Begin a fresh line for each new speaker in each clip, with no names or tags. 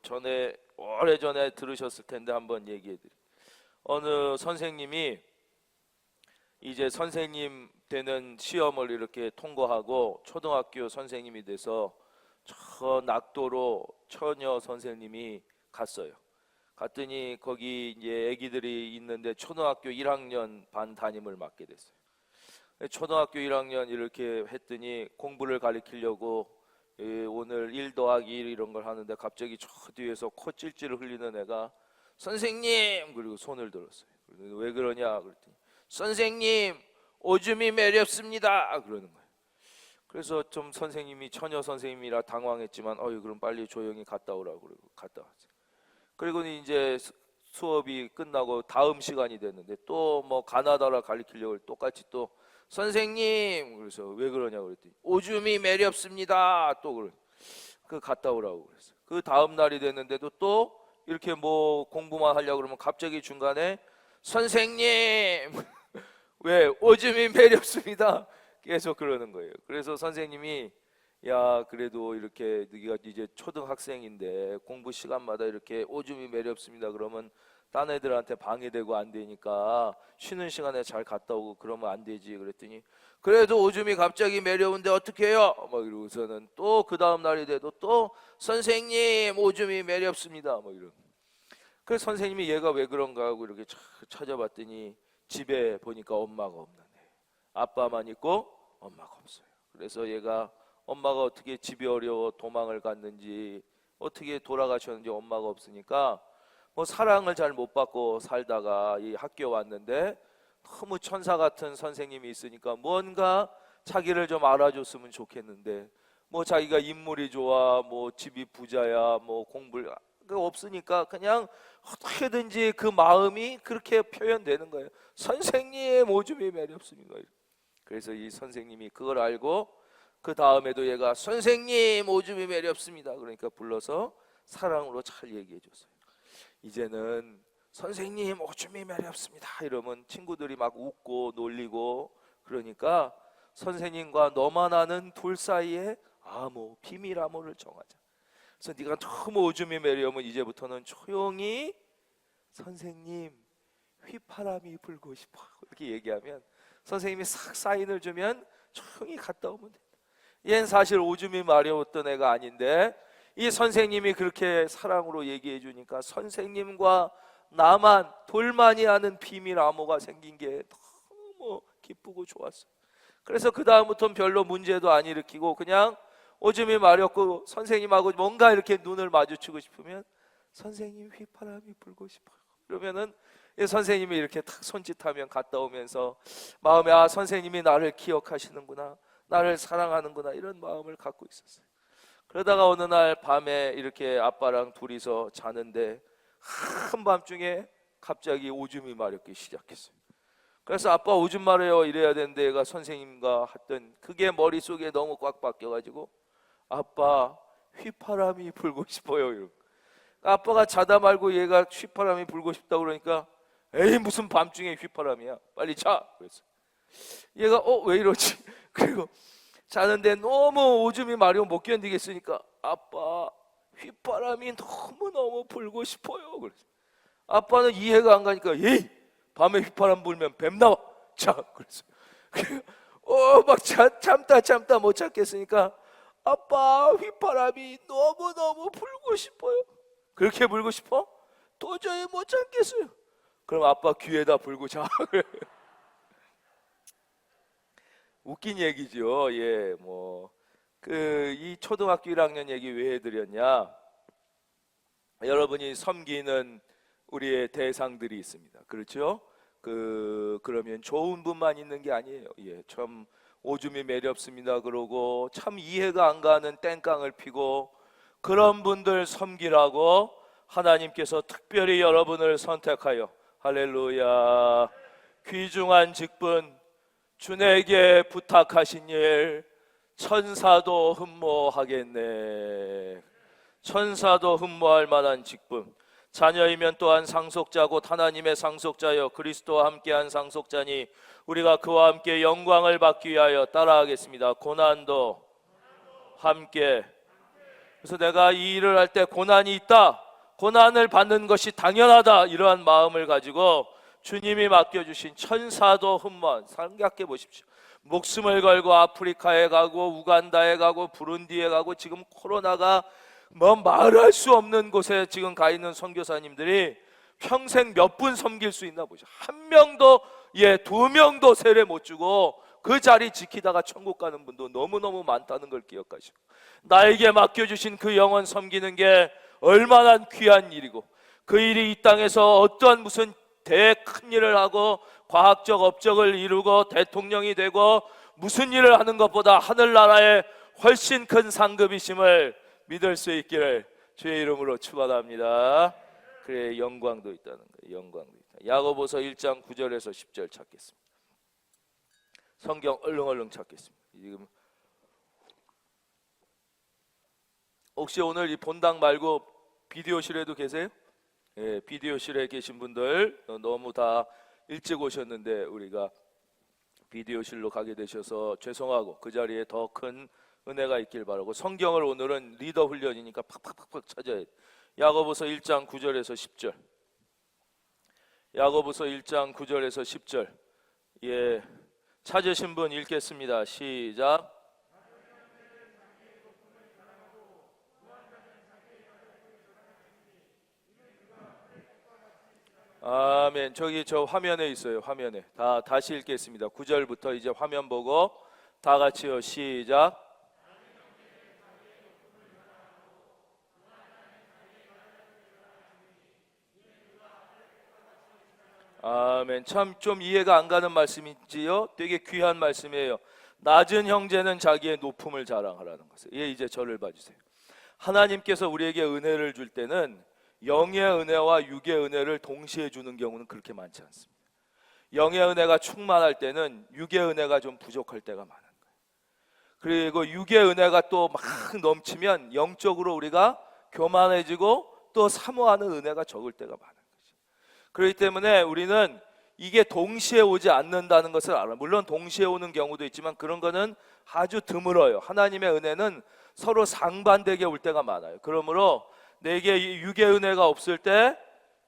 전에 오래전에 들으셨을 텐데 한번 얘기해 드릴게요. 어느 선생님이 이제 선생님 되는 시험을 이렇게 통과하고 초등학교 선생님이 돼서 저 낙도로 처녀 선생님이 갔어요. 갔더니 거기 이제 애기들이 있는데 초등학교 1학년 반 담임을 맡게 됐어요. 초등학교 1학년 이렇게 했더니 공부를 가르치려고 오늘 1 더하기 1 이런 걸 하는데 갑자기 저 뒤에서 코 찔찔 흘리는 애가 선생님 그리고 손을 들었어요. 왜 그러냐 그랬더니 선생님 오줌이 매렵습니다 그러는 거예요. 그래서 좀 선생님이 처녀 선생님이라 당황했지만 그럼 빨리 조용히 갔다 오라고 그러고 갔다 왔어요. 그리고 이제 수업이 끝나고 다음 시간이 됐는데 또 뭐 가나다라 가르치려고 똑같이 또 선생님 그래서 왜 그러냐고 그랬더니 오줌이 매렵습니다 또 그래. 그 갔다 오라고 그랬어요. 그 다음 날이 됐는데도 또 이렇게 뭐 공부만 하려고 그러면 갑자기 중간에 선생님 왜 오줌이 매렵습니다 계속 그러는 거예요. 그래서 선생님이 야 그래도 이렇게 네가 이제 초등학생인데 공부 시간마다 이렇게 오줌이 매렵습니다 그러면 딴 애들한테 방해되고 안 되니까 쉬는 시간에 잘 갔다 오고 그러면 안 되지 그랬더니 그래도 오줌이 갑자기 매려운데 어떻게 해요? 막 이러고서는 또 그 다음 날이 돼도 또 선생님 오줌이 매렵습니다 뭐 이런. 그래서 선생님이 얘가 왜 그런가 하고 이렇게 찾아봤더니 집에 보니까 엄마가 없는 애. 아빠만 있고 엄마가 없어요. 그래서 얘가 엄마가 어떻게 집이 어려워 도망을 갔는지 어떻게 돌아가셨는지 엄마가 없으니까 뭐 사랑을 잘 못 받고 살다가 이 학교 왔는데 너무 천사 같은 선생님이 있으니까 뭔가 자기를 좀 알아줬으면 좋겠는데 뭐 자기가 인물이 좋아 뭐 집이 부자야 뭐 공부를 없으니까 그냥 어떻게든지 그 마음이 그렇게 표현되는 거예요. 선생님 오줌이 매렵습니다. 그래서 이 선생님이 그걸 알고 그 다음에도 얘가 선생님 오줌이 매렵습니다 그러니까 불러서 사랑으로 잘 얘기해 줬어요. 이제는 선생님 오줌이 매렵습니다 이러면 친구들이 막 웃고 놀리고 그러니까 선생님과 너만 아는 둘 사이에 암호 비밀 암호를 정하자. 그래서 네가 너무 오줌이 매려면 이제부터는 조용히 선생님 휘파람이 불고 싶어 이렇게 얘기하면 선생님이 싹 사인을 주면 조용히 갔다 오면 된다. 얘는 사실 오줌이 마려웠던 애가 아닌데 이 선생님이 그렇게 사랑으로 얘기해 주니까 선생님과 나만 둘만이 아는 비밀 암호가 생긴 게 너무 기쁘고 좋았어요. 그래서 그 다음부터는 별로 문제도 안 일으키고 그냥 오줌이 마렵고 선생님하고 뭔가 이렇게 눈을 마주치고 싶으면 선생님 휘파람이 불고 싶어요 그러면은 선생님이 이렇게 탁 손짓하면 갔다 오면서 마음에 선생님이 나를 기억하시는구나 나를 사랑하는구나 이런 마음을 갖고 있었어요. 그러다가 어느 날 밤에 이렇게 아빠랑 둘이서 자는데 한밤중에 갑자기 오줌이 마렵기 시작했어요. 그래서 아빠 오줌 마려요 이래야 되는데 얘가 선생님과 했던 그게 머릿속에 너무 꽉 박혀가지고 아빠 휘파람이 불고 싶어요 이러고. 아빠가 자다 말고 얘가 휘파람이 불고 싶다고 그러니까 에이 무슨 밤중에 휘파람이야 빨리 자 그랬어. 얘가 왜 이러지 그리고 자는데 너무 오줌이 마려워 못 견디겠으니까 아빠 휘파람이 너무너무 불고 싶어요 그랬어. 아빠는 이해가 안 가니까 에이 밤에 휘파람 불면 뱀 나와 자 그랬어. 막 참다 못 참겠으니까 아빠 휘파람이 너무너무 불고 싶어요. 그렇게 불고 싶어? 도저히 못 참겠어요. 그럼 아빠 귀에다 불고 자. 웃긴 얘기죠. 예, 뭐 이 초등학교 1학년 얘기 왜 해드렸냐? 여러분이 섬기는 우리의 대상들이 있습니다. 그렇죠? 그러면 좋은 분만 있는 게 아니에요. 예, 참 오줌이 매렵습니다. 그러고 참 이해가 안 가는 땡깡을 피고 그런 분들 섬기라고 하나님께서 특별히 여러분을 선택하여 할렐루야 귀중한 직분 주에게 부탁하신 일 천사도 흠모하겠네. 천사도 흠모할 만한 직분 자녀이면 또한 상속자고 하나님의 상속자여 그리스도와 함께한 상속자니 우리가 그와 함께 영광을 받기 위하여 따라하겠습니다. 고난도 함께 그래서 내가 이 일을 할 때 고난이 있다, 고난을 받는 것이 당연하다, 이러한 마음을 가지고 주님이 맡겨주신 천사도 흠모한, 생각해 보십시오. 목숨을 걸고 아프리카에 가고 우간다에 가고 부룬디에 가고 지금 코로나가 뭐 말할 수 없는 곳에 지금 가 있는 선교사님들이 평생 몇 분 섬길 수 있나 보죠. 한 명도, 두 명도 세례 못 주고 그 자리 지키다가 천국 가는 분도 너무너무 많다는 걸 기억하시고, 나에게 맡겨주신 그 영혼 섬기는 게 얼마나 귀한 일이고, 그 일이 이 땅에서 어떠한 무슨 큰 일을 하고 과학적 업적을 이루고 대통령이 되고 무슨 일을 하는 것보다 하늘나라에 훨씬 큰 상급이심을 믿을 수 있기를 주의 이름으로 축원합니다. 그래, 영광도 있다는 거예요. 영광도 있다. 야고보서 1장 9절에서 10절 찾겠습니다. 성경 얼른 찾겠습니다. 지금 혹시 오늘 이 본당 말고 비디오실에도 계세요? 예, 비디오실에 계신 분들 너무 다 일찍 오셨는데 우리가 비디오실로 가게 되셔서 죄송하고, 그 자리에 더 큰 은혜가 있길 바라고, 성경을 오늘은 리더 훈련이니까 팍팍팍팍 찾아야 돼요. 야고보서 1장 9절에서 10절. 야고보서 1장 9절에서 10절. 예, 찾으신 분 읽겠습니다. 시작. 아멘. 저기 저 화면에 있어요. 화면에. 다시 읽겠습니다. 9절부터 이제 화면 보고 다 같이요. 시작. 아멘. 참 좀 이해가 안 가는 말씀이지요. 되게 귀한 말씀이에요. 낮은 형제는 자기의 높음을 자랑하라는 것을. 예, 이제 저를 봐주세요. 하나님께서 우리에게 은혜를 줄 때는 영의 은혜와 육의 은혜를 동시에 주는 경우는 그렇게 많지 않습니다. 영의 은혜가 충만할 때는 육의 은혜가 좀 부족할 때가 많은 거예요. 그리고 육의 은혜가 또 막 넘치면 영적으로 우리가 교만해지고 또 사모하는 은혜가 적을 때가 많은 거죠. 그렇기 때문에 우리는 이게 동시에 오지 않는다는 것을 알아요. 물론 동시에 오는 경우도 있지만 그런 거는 아주 드물어요. 하나님의 은혜는 서로 상반되게 올 때가 많아요. 그러므로 내게 육의 은혜가 없을 때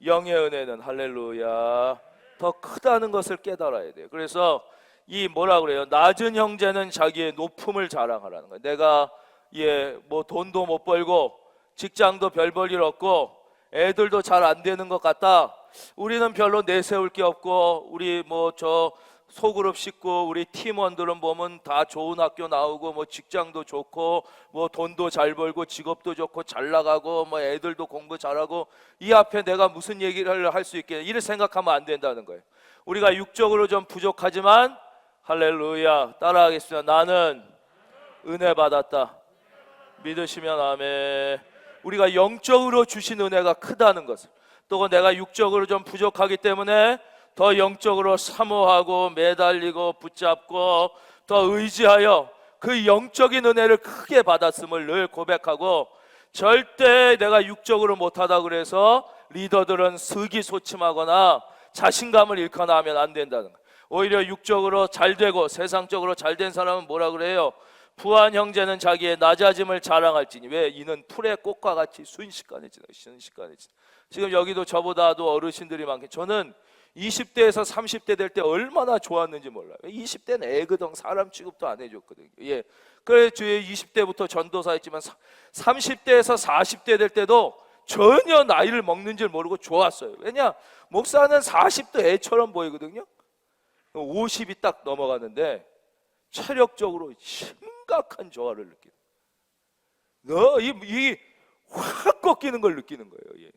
영의 은혜는 할렐루야 더 크다는 것을 깨달아야 돼요. 그래서 이 뭐라 그래요? 낮은 형제는 자기의 높음을 자랑하라는 거예요. 내가 뭐 돈도 못 벌고 직장도 별 볼 일 없고 애들도 잘 안 되는 것 같다. 우리는 별로 내세울 게 없고 우리 저 소그룹 식구 우리 팀원들은 보면 다 좋은 학교 나오고 직장도 좋고 돈도 잘 벌고 직업도 좋고 잘 나가고 애들도 공부 잘하고, 이 앞에 내가 무슨 얘기를 할 수 있겠냐, 이를 생각하면 안 된다는 거예요. 우리가 육적으로 좀 부족하지만 할렐루야 따라하겠습니다. 나는 은혜 받았다. 믿으시면 아멘. 우리가 영적으로 주신 은혜가 크다는 것을, 또 내가 육적으로 좀 부족하기 때문에 더 영적으로 사모하고 매달리고 붙잡고 더 의지하여 그 영적인 은혜를 크게 받았음을 늘 고백하고, 절대 내가 육적으로 못하다 그래서 리더들은 스기소침하거나 자신감을 잃거나 하면 안 된다는 거예요. 오히려 육적으로 잘 되고 세상적으로 잘 된 사람은 뭐라 그래요? 부한 형제는 자기의 낮아짐을 자랑할지니 왜 이는 풀의 꽃과 같이 순식간에 지나. 지금 여기도 저보다도 어르신들이 많게, 저는 20대에서 30대 될 때 얼마나 좋았는지 몰라요. 20대는 애거든. 사람 취급도 안 해줬거든요. 예. 그래 주의 20대부터 전도사 했지만 30대에서 40대 될 때도 전혀 나이를 먹는 줄 모르고 좋았어요. 왜냐? 목사는 40도 애처럼 보이거든요. 50이 딱 넘어가는데 체력적으로 심각한 저하를 느끼는, 이 확 꺾이는 걸 느끼는 거예요. 예.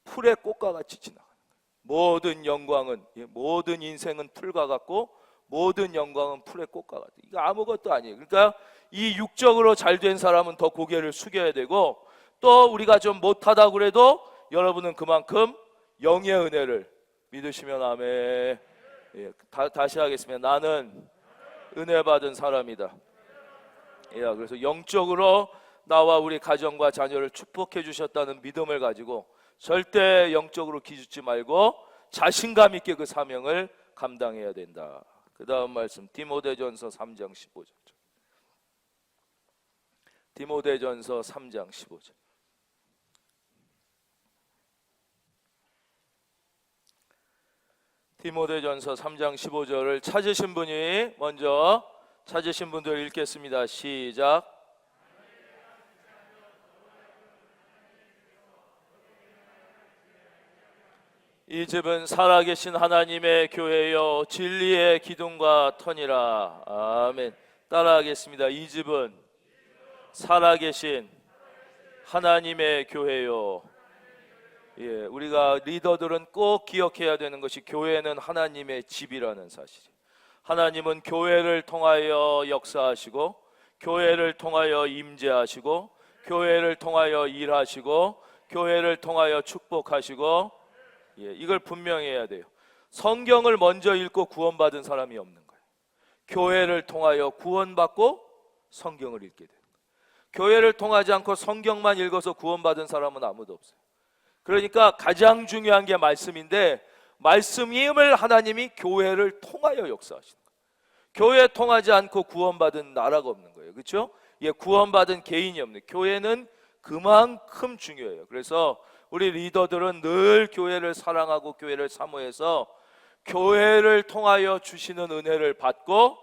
풀의 꽃과 같이 지나가는 거예요. 모든 영광은, 모든 인생은 풀과 같고 모든 영광은 풀의 꽃과 같아요. 이거 아무것도 아니에요. 그러니까 이 육적으로 잘된 사람은 더 고개를 숙여야 되고, 또 우리가 좀 못하다 그래도 여러분은 그만큼 영의 은혜를 믿으시면 아멘. 예, 다시 하겠습니다. 나는 은혜 받은 사람이다. 예, 그래서 영적으로 나와 우리 가정과 자녀를 축복해 주셨다는 믿음을 가지고 절대 영적으로 기죽지 말고 자신감 있게 그 사명을 감당해야 된다. 그 다음 말씀 디모데전서 3장 15절. 디모데전서 3장 15절. 디모데전서 3장 15절을 찾으신 분이 먼저 찾으신 분들 읽겠습니다. 시작. 이 집은 살아계신 하나님의 교회요 진리의 기둥과 터니라. 아멘. 따라하겠습니다. 이 집은 살아계신 하나님의 교회요. 예, 우리가 리더들은 꼭 기억해야 되는 것이 교회는 하나님의 집이라는 사실이에요. 하나님은 교회를 통하여 역사하시고 교회를 통하여 임재하시고 교회를 통하여 일하시고 교회를 통하여 축복하시고, 예, 이걸 분명히 해야 돼요. 성경을 먼저 읽고 구원받은 사람이 없는 거예요. 교회를 통하여 구원받고 성경을 읽게 돼요. 교회를 통하지 않고 성경만 읽어서 구원받은 사람은 아무도 없어요. 그러니까 가장 중요한 게 말씀인데, 말씀임을 하나님이 교회를 통하여 역사하시는 거예요. 교회 통하지 않고 구원받은 나라가 없는 거예요. 그렇죠? 예, 구원받은 개인이 없는, 교회는 그만큼 중요해요. 그래서 우리 리더들은 늘 교회를 사랑하고 교회를 사모해서 교회를 통하여 주시는 은혜를 받고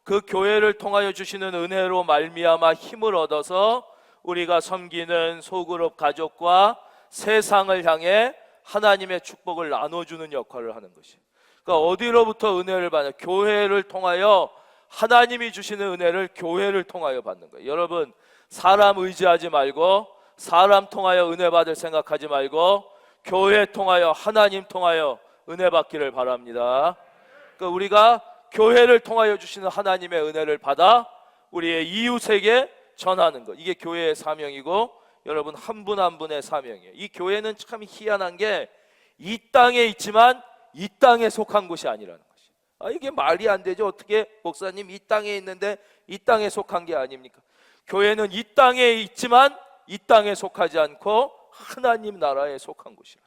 그 교회를 통하여 주시는 은혜로 말미암아 힘을 얻어서 우리가 섬기는 소그룹 가족과 세상을 향해 하나님의 축복을 나눠주는 역할을 하는 것이. 그러니까 어디로부터 은혜를 받냐? 교회를 통하여 하나님이 주시는 은혜를 교회를 통하여 받는 거예요. 여러분, 사람 의지하지 말고 사람 통하여 은혜 받을 생각하지 말고 교회 통하여 하나님 통하여 은혜 받기를 바랍니다. 그러니까 우리가 교회를 통하여 주시는 하나님의 은혜를 받아 우리의 이웃에게 전하는 것, 이게 교회의 사명이고 여러분 한 분 한 분의 사명이에요. 이 교회는 참 희한한 게 이 땅에 있지만 이 땅에 속한 곳이 아니라는 것이. 이게 말이 안 되죠. 어떻게 목사님 이 땅에 있는데 이 땅에 속한 게 아닙니까? 교회는 이 땅에 있지만 이 땅에 속하지 않고 하나님 나라에 속한 곳이라.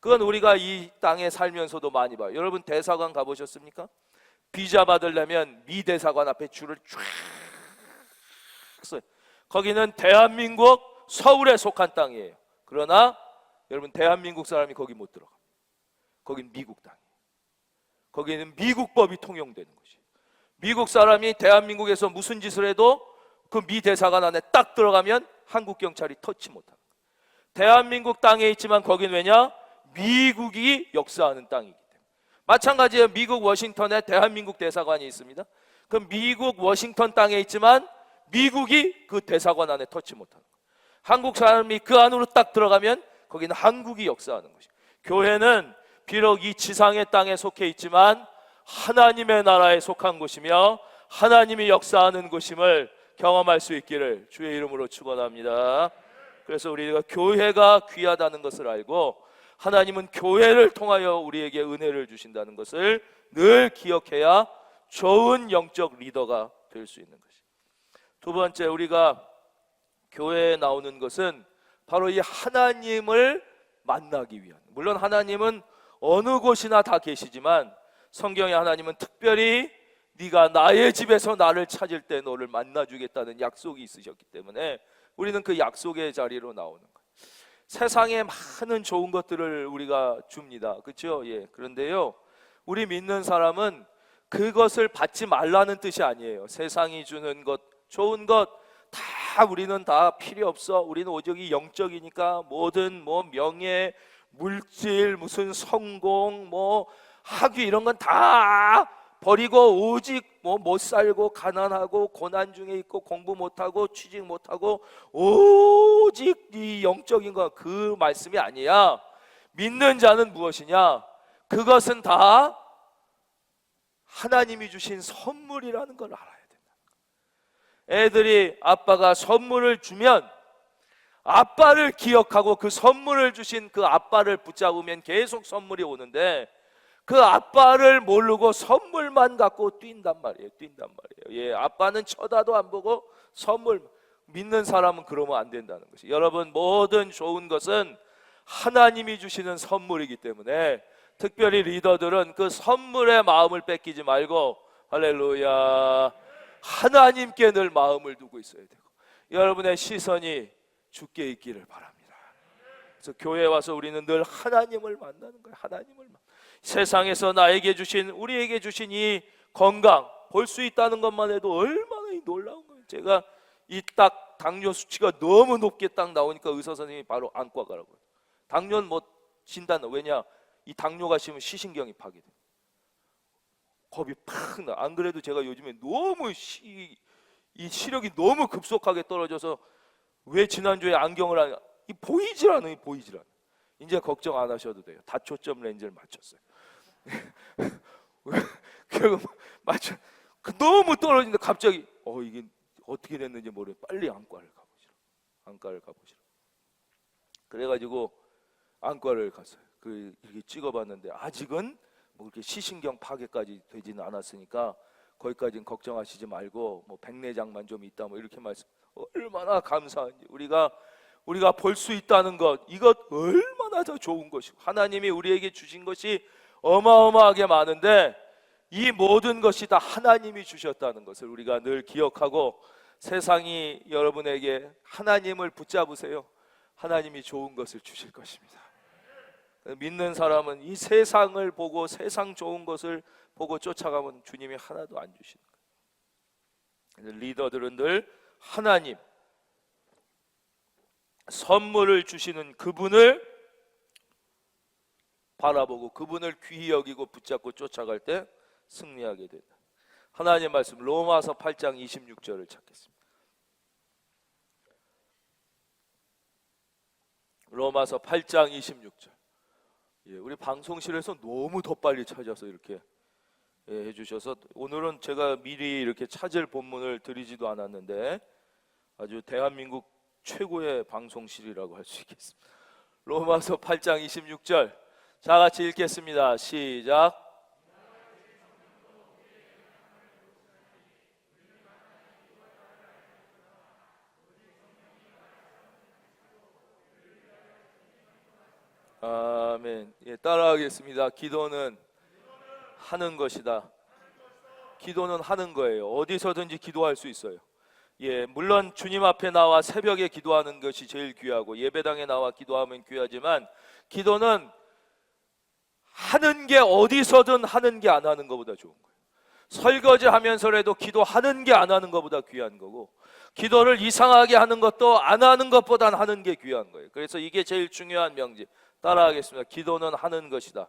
그건 우리가 이 땅에 살면서도 많이 봐요. 여러분 대사관 가보셨습니까? 비자 받으려면 미 대사관 앞에 줄을 쫙 서요. 거기는 대한민국 서울에 속한 땅이에요. 그러나 여러분 대한민국 사람이 거기 못 들어가. 거긴 미국 땅이에요. 거기는 미국 법이 통용되는 것이에요. 미국 사람이 대한민국에서 무슨 짓을 해도 그 미 대사관 안에 딱 들어가면 한국 경찰이 터치 못하는 거예요. 대한민국 땅에 있지만 거긴 왜냐? 미국이 역사하는 땅이기 때문에. 마찬가지예요. 미국 워싱턴에 대한민국 대사관이 있습니다. 그 미국 워싱턴 땅에 있지만 미국이 그 대사관 안에 터치 못하는 거예요. 한국 사람이 그 안으로 딱 들어가면 거기는 한국이 역사하는 것이에요. 교회는 비록 이 지상의 땅에 속해 있지만 하나님의 나라에 속한 곳이며 하나님이 역사하는 곳임을 경험할 수 있기를 주의 이름으로 축원합니다. 그래서 우리가 교회가 귀하다는 것을 알고 하나님은 교회를 통하여 우리에게 은혜를 주신다는 것을 늘 기억해야 좋은 영적 리더가 될 수 있는 것입니다. 두 번째, 우리가 교회에 나오는 것은 바로 이 하나님을 만나기 위한, 물론 하나님은 어느 곳이나 다 계시지만 성경에 하나님은 특별히 네가 나의 집에서 나를 찾을 때 너를 만나주겠다는 약속이 있으셨기 때문에 우리는 그 약속의 자리로 나오는 거예요. 세상에 많은 좋은 것들을 우리가 줍니다. 그렇죠? 예. 그런데요, 우리 믿는 사람은 그것을 받지 말라는 뜻이 아니에요. 세상이 주는 것, 좋은 것 다 우리는 다 필요 없어. 우리는 오직 이 영적이니까 뭐든 뭐 명예, 물질, 무슨 성공, 뭐 학위 이런 건 다 버리고 오직 뭐 못 살고 가난하고 고난 중에 있고 공부 못하고 취직 못하고 오직 이 영적인 거, 그 말씀이 아니야. 믿는 자는 무엇이냐? 그것은 다 하나님이 주신 선물이라는 걸 알아야 된다. 애들이 아빠가 선물을 주면 아빠를 기억하고 그 선물을 주신 그 아빠를 붙잡으면 계속 선물이 오는데 그 아빠를 모르고 선물만 갖고 뛴단 말이에요. 예, 아빠는 쳐다도 안 보고 선물. 믿는 사람은 그러면 안 된다는 것이. 여러분, 모든 좋은 것은 하나님이 주시는 선물이기 때문에 특별히 리더들은 그 선물의 마음을 뺏기지 말고 할렐루야, 하나님께 늘 마음을 두고 있어야 되고, 여러분의 시선이 주께 있기를 바랍니다. 그래서 교회에 와서 우리는 늘 하나님을 만나는 거예요. 하나님을 세상에서 나에게 주신, 우리에게 주신 이 건강 볼 수 있다는 것만 해도 얼마나 놀라운 거예요. 제가 이 딱 당뇨 수치가 너무 높게 딱 나오니까 의사 선생님이 바로 안과 가라고. 당뇨는 뭐 진단은, 왜냐, 이 당뇨가 심으면 시신경이 파괴돼. 겁이 팍 나. 안 그래도 제가 요즘에 너무 이 시력이 너무 급속하게 떨어져서 왜 지난주에 안경을 안, 이 보이질 않아요. 보이질 않아요. 이제 걱정 안 하셔도 돼요. 다초점 렌즈를 맞췄어요. 결국 맞춰. 너무 떨어지는데 갑자기 이게 어떻게 됐는지 모르겠. 빨리 안과를 가보시라. 안과를 가보시라. 그래가지고 안과를 갔어요. 이렇게 찍어봤는데 아직은 뭐 그렇게 시신경 파괴까지 되지는 않았으니까 거기까지는 걱정하시지 말고 뭐 백내장만 좀 있다 뭐 이렇게 말씀. 얼마나 감사한지 우리가 볼 수 있다는 것, 이것 얼마나 더 좋은 것이고, 하나님이 우리에게 주신 것이 어마어마하게 많은데 이 모든 것이 다 하나님이 주셨다는 것을 우리가 늘 기억하고, 세상이 여러분에게 하나님을 붙잡으세요. 하나님이 좋은 것을 주실 것입니다. 믿는 사람은 이 세상을 보고 세상 좋은 것을 보고 쫓아가면 주님이 하나도 안 주시는 거예요. 리더들은 늘 하나님 선물을 주시는 그분을 바라보고 그분을 귀히 여기고 붙잡고 쫓아갈 때 승리하게 된다. 하나님 말씀 로마서 8장 26절을 찾겠습니다. 로마서 8장 26절. 우리 방송실에서 너무 더 빨리 찾아서 이렇게 해주셔서 오늘은 제가 미리 이렇게 찾을 본문을 드리지도 않았는데 아주 대한민국 최고의 방송실이라고 할 수 있겠습니다. 로마서 8장 26절 다 같이 읽겠습니다. 시작. 아멘. 따라하겠습니다. 기도는 하는 것이다. 기도는 하는 거예요. 어디서든지 기도할 수 있어요. 물론 주님 앞에 나와 새벽에 기도하는 것이 제일 귀하고 예배당에 나와 기도하면 귀하지만 기도는 하는 게 어디서든 하는 게 안 하는 것보다 좋은 거예요. 설거지 하면서라도 기도하는 게 안 하는 것보다 귀한 거고, 기도를 이상하게 하는 것도 안 하는 것보단 하는 게 귀한 거예요. 그래서 이게 제일 중요한 명제. 따라하겠습니다. 기도는 하는 것이다.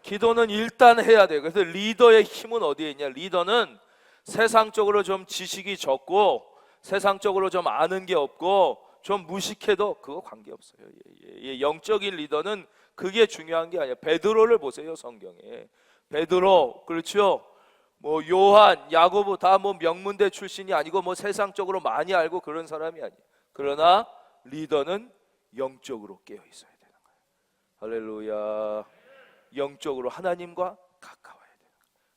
기도는 일단 해야 돼요. 그래서 리더의 힘은 어디에 있냐? 리더는 세상적으로 좀 지식이 적고 세상적으로 좀 아는 게 없고 좀 무식해도 그거 관계없어요. 영적인 리더는 그게 중요한 게 아니에요. 베드로를 보세요. 성경에 베드로, 그렇죠? 뭐 요한, 야고보 다 뭐 명문대 출신이 아니고 뭐 세상적으로 많이 알고 그런 사람이 아니에요. 그러나 리더는 영적으로 깨어 있어야 되는 거예요. 할렐루야. 영적으로 하나님과 가까워야 돼요.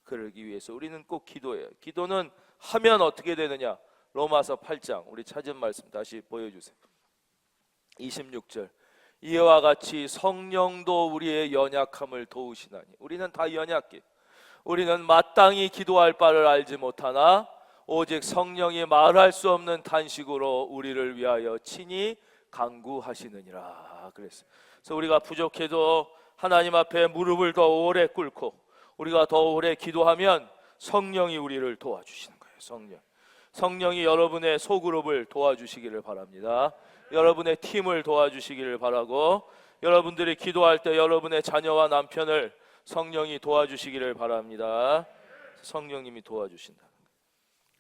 그러기 위해서 우리는 꼭 기도해요. 기도는 하면 어떻게 되느냐? 로마서 8장 우리 찾은 말씀 다시 보여주세요. 26절 이와 같이 성령도 우리의 연약함을 도우시나니. 우리는 다 연약해. 우리는 마땅히 기도할 바를 알지 못하나 오직 성령이 말할 수 없는 탄식으로 우리를 위하여 친히 간구하시느니라 그랬어요. 그래서 우리가 부족해도 하나님 앞에 무릎을 더 오래 꿇고 우리가 더 오래 기도하면 성령이 우리를 도와주시는 거예요. 성령이 여러분의 소그룹을 도와주시기를 바랍니다. 여러분의 팀을 도와주시기를 바라고, 여러분들이 기도할 때 여러분의 자녀와 남편을 성령이 도와주시기를 바랍니다. 성령님이 도와주신다.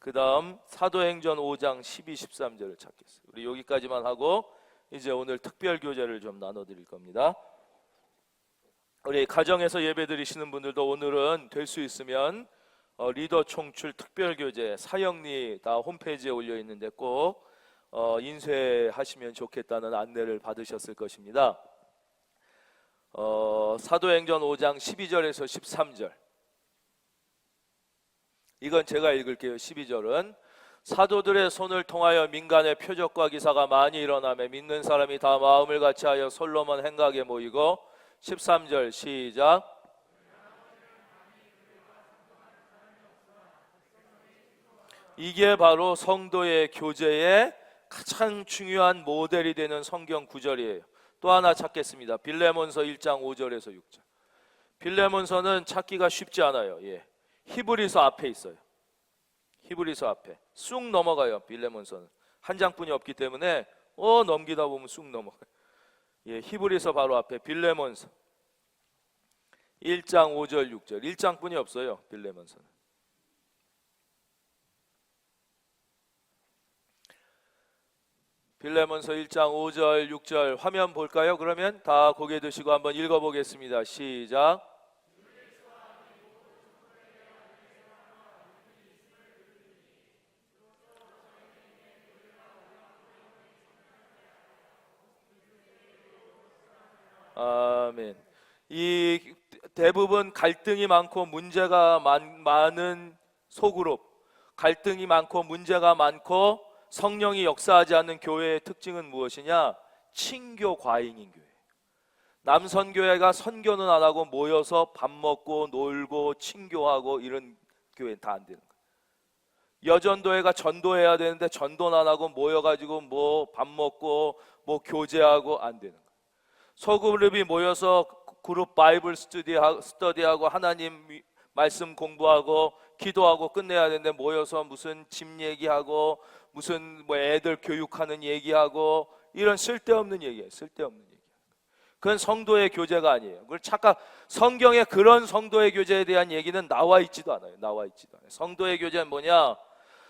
그 다음 사도행전 5장 12, 13절을 찾겠어요. 우리 여기까지만 하고 이제 오늘 특별 교제를 좀 나눠드릴 겁니다. 우리 가정에서 예배 드리시는 분들도 오늘은 될 수 있으면 리더 총출 특별 교제 사역리 다 홈페이지에 올려 있는데 꼭 인쇄하시면 좋겠다는 안내를 받으셨을 것입니다. 사도행전 5장 12절에서 13절 이건 제가 읽을게요. 12절은 사도들의 손을 통하여 민간의 표적과 기사가 많이 일어나며 믿는 사람이 다 마음을 같이하여 솔로몬 행각에 모이고 13절 시작. 이게 바로 성도의 교제의 가장 중요한 모델이 되는 성경 구절이에요. 또 하나 찾겠습니다. 빌레몬서 1장 5절에서 6절. 빌레몬서는 찾기가 쉽지 않아요. 예. 히브리서 앞에 있어요. 히브리서 앞에 쑥 넘어가요. 빌레몬서는 한 장뿐이 없기 때문에 넘기다 보면 쑥 넘어가요. 예, 히브리서 바로 앞에 빌레몬서 1장 5절 6절 1장뿐이 없어요. 빌레몬서는. 빌레몬서 1장 5절 6절 화면 볼까요? 그러면 다 고개 드시고 한번 읽어보겠습니다. 시작. 아멘. 이 대부분 갈등이 많고 문제가 많은 소그룹, 갈등이 많고 문제가 많고 성령이 역사하지 않는 교회의 특징은 무엇이냐? 친교 과잉인 교회. 남선교회가 선교는 안 하고 모여서 밥 먹고 놀고 친교하고 이런 교회는 다 안 되는 거예요. 여전도회가 전도해야 되는데 전도는 안 하고 모여가지고 뭐 밥 먹고 뭐 교제하고 안 되는 거예요. 소그룹이 모여서 그룹 바이블 스터디하고 하나님 말씀 공부하고 기도하고 끝내야 되는데 모여서 무슨 집 얘기하고 무슨 뭐 애들 교육하는 얘기하고 이런 쓸데없는 얘기예요. 쓸데없는 얘기. 그건 성도의 교제가 아니에요. 그걸 착각. 성경에 그런 성도의 교제에 대한 얘기는 나와 있지도 않아요. 나와 있지도 않아요. 성도의 교제는 뭐냐?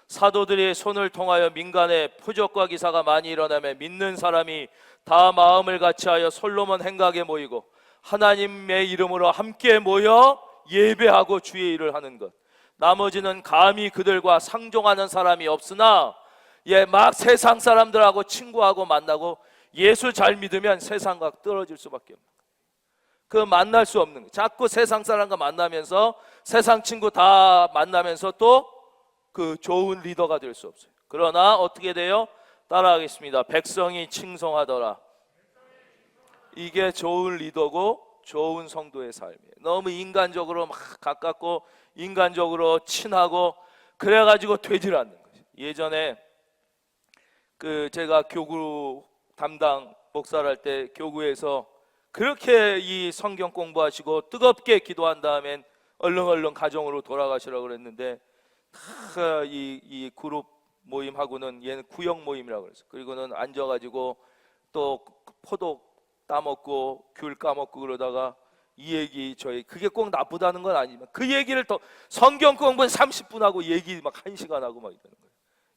사도들이 손을 통하여 민간에 표적과 기사가 많이 일어나며 믿는 사람이 다 마음을 같이하여 솔로몬 행각에 모이고 하나님의 이름으로 함께 모여 예배하고 주의 일을 하는 것. 나머지는 감히 그들과 상종하는 사람이 없으나 막 세상 사람들하고 친구하고 만나고 예수 잘 믿으면 세상과 떨어질 수밖에 없는 거예요. 그 만날 수 없는 거예요. 자꾸 세상 사람과 만나면서 세상 친구 다 만나면서 또 그 좋은 리더가 될 수 없어요. 그러나 어떻게 돼요? 따라하겠습니다. 백성이 칭송하더라. 이게 좋은 리더고 좋은 성도의 삶이에요. 너무 인간적으로 막 가깝고 인간적으로 친하고 그래가지고 되질 않는 거죠. 예전에 제가 교구 담당 목사를 할 때 교구에서 그렇게 이 성경 공부하시고 뜨겁게 기도한 다음엔 얼른 가정으로 돌아가시라고 그랬는데 이 그룹 모임하고는 얘는 구역 모임이라고 그랬어요. 그리고는 앉아가지고 또 포도 따먹고 귤 까먹고 그러다가 이 얘기 그게 꼭 나쁘다는 건 아니지만 그 얘기를 더 성경 공부는 30분 하고 얘기 막 1시간 하고 막 이러는 거예요.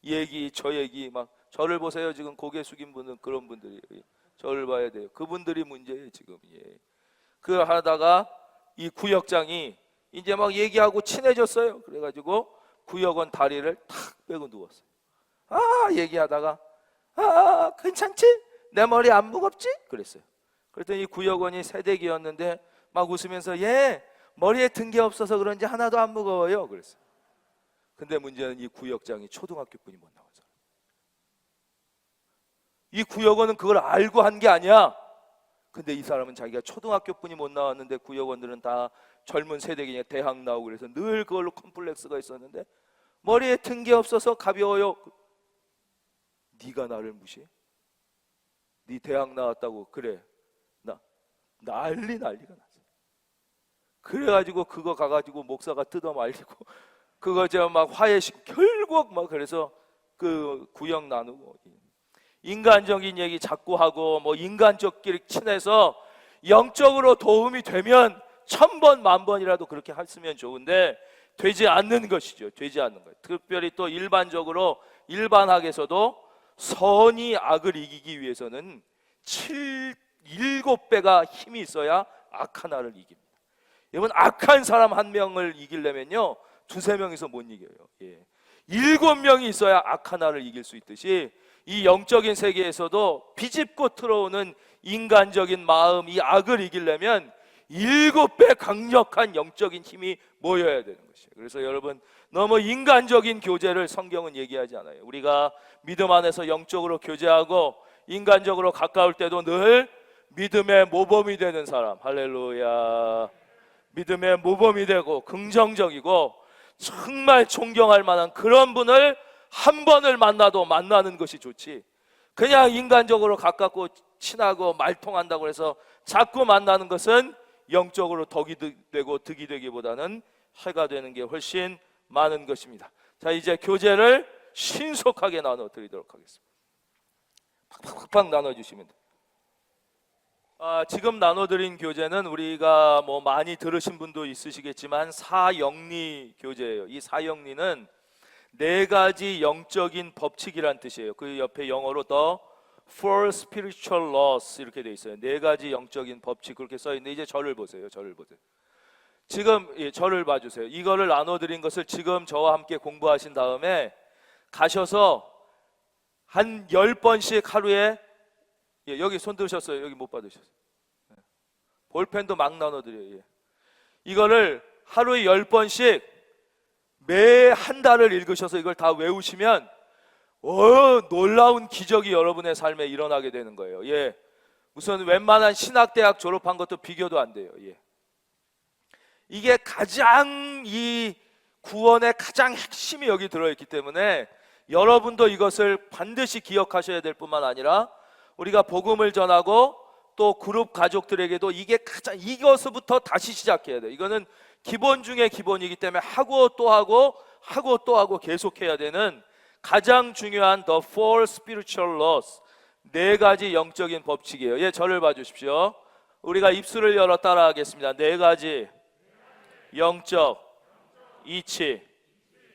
얘기 저 얘기 막 저를 보세요. 지금 고개 숙인 분은 그런 분들이에요. 저를 봐야 돼요. 그분들이 문제예요 지금. 그 하다가 이 구역장이 이제 막 얘기하고 친해졌어요. 그래가지고 구역원 다리를 탁 빼고 누웠어요. 얘기하다가 괜찮지? 내 머리 안 무겁지? 그랬어요. 그랬더니 구역원이 새댁이었는데 막 웃으면서 머리에 든 게 없어서 그런지 하나도 안 무거워요. 그랬어요. 근데 문제는 이 구역장이 초등학교 분이 못 나온 사람. 이 구역원은 그걸 알고 한 게 아니야. 근데 이 사람은 자기가 초등학교 분이 못 나왔는데 구역원들은 다 젊은 세대기냐 대학 나오고 그래서 늘 그걸로 컴플렉스가 있었는데 머리에 든 게 없어서 가벼워요. 네가 나를 무시해? 네 대학 나왔다고 그래. 난리가 났어. 그래가지고 그거 가가지고 목사가 뜯어말리고 그거 제가 막 화해시키고 결국 막 그래서 그 구역 나누고 인간적인 얘기 자꾸 하고 뭐 인간적끼리 친해서 영적으로 도움이 되면 1000번 10,000번이라도 그렇게 했으면 좋은데 되지 않는 것이죠. 되지 않는 거예요. 특별히 또 일반학에서도 선이 악을 이기기 위해서는 7배가 힘이 있어야 악 하나를 이깁니다. 여러분 악한 사람 한 명을 이기려면요 2-3명이서 못 이겨요. 7명이 있어야 악 하나를 이길 수 있듯이 이 영적인 세계에서도 비집고 들어오는 인간적인 마음 이 악을 이기려면 7배 강력한 영적인 힘이 모여야 되는 것이에요. 그래서 여러분 너무 인간적인 교제를 성경은 얘기하지 않아요. 우리가 믿음 안에서 영적으로 교제하고 인간적으로 가까울 때도 늘 믿음의 모범이 되는 사람, 할렐루야. 믿음의 모범이 되고 긍정적이고 정말 존경할 만한 그런 분을 한 번을 만나도 만나는 것이 좋지, 그냥 인간적으로 가깝고 친하고 말통한다고 해서 자꾸 만나는 것은 영적으로 덕이 되고 득이 되기보다는 해가 되는 게 훨씬 많은 것입니다. 자, 이제 교제를 신속하게 나눠 드리도록 하겠습니다. 팍팍팍 나눠주시면 돼요. 지금 나눠드린 교제는 우리가 뭐 많이 들으신 분도 있으시겠지만 사영리 교제예요. 이 사영리는 네 가지 영적인 법칙이란 뜻이에요. 그 옆에 영어로 The Four Spiritual Laws 이렇게 돼 있어요. 네 가지 영적인 법칙 그렇게 써 있는데, 이제 저를 보세요. 저를 보세요. 지금 저를 봐주세요. 이거를 나눠드린 것을 지금 저와 함께 공부하신 다음에 가셔서 한 10번씩 하루에, 여기 손 드셨어요? 여기 못 받으셨어요? 볼펜도 막 나눠드려요. 이거를 하루에 10번씩 매 한 달을 읽으셔서 이걸 다 외우시면 놀라운 기적이 여러분의 삶에 일어나게 되는 거예요. 무슨 웬만한 신학대학 졸업한 것도 비교도 안 돼요. 이게 가장 이 구원의 가장 핵심이 여기 들어있기 때문에 여러분도 이것을 반드시 기억하셔야 될 뿐만 아니라 우리가 복음을 전하고 또 그룹 가족들에게도 이게 가장, 이것부터 다시 시작해야 돼요. 이거는 기본 중에 기본이기 때문에 하고 또 하고 하고 또 하고 계속해야 되는 가장 중요한 The Four Spiritual Laws, 네 가지 영적인 법칙이에요. 저를 봐주십시오. 우리가 입술을 열어 따라하겠습니다. 네 가지 영적 이치.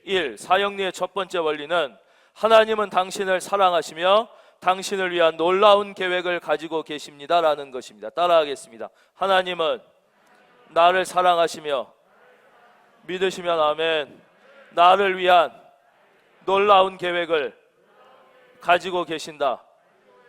1. 사형리의 첫 번째 원리는 하나님은 당신을 사랑하시며 당신을 위한 놀라운 계획을 가지고 계십니다라는 것입니다. 따라하겠습니다. 하나님은 나를 사랑하시며, 믿으시면 아멘, 나를 위한 놀라운 계획을 가지고 계신다.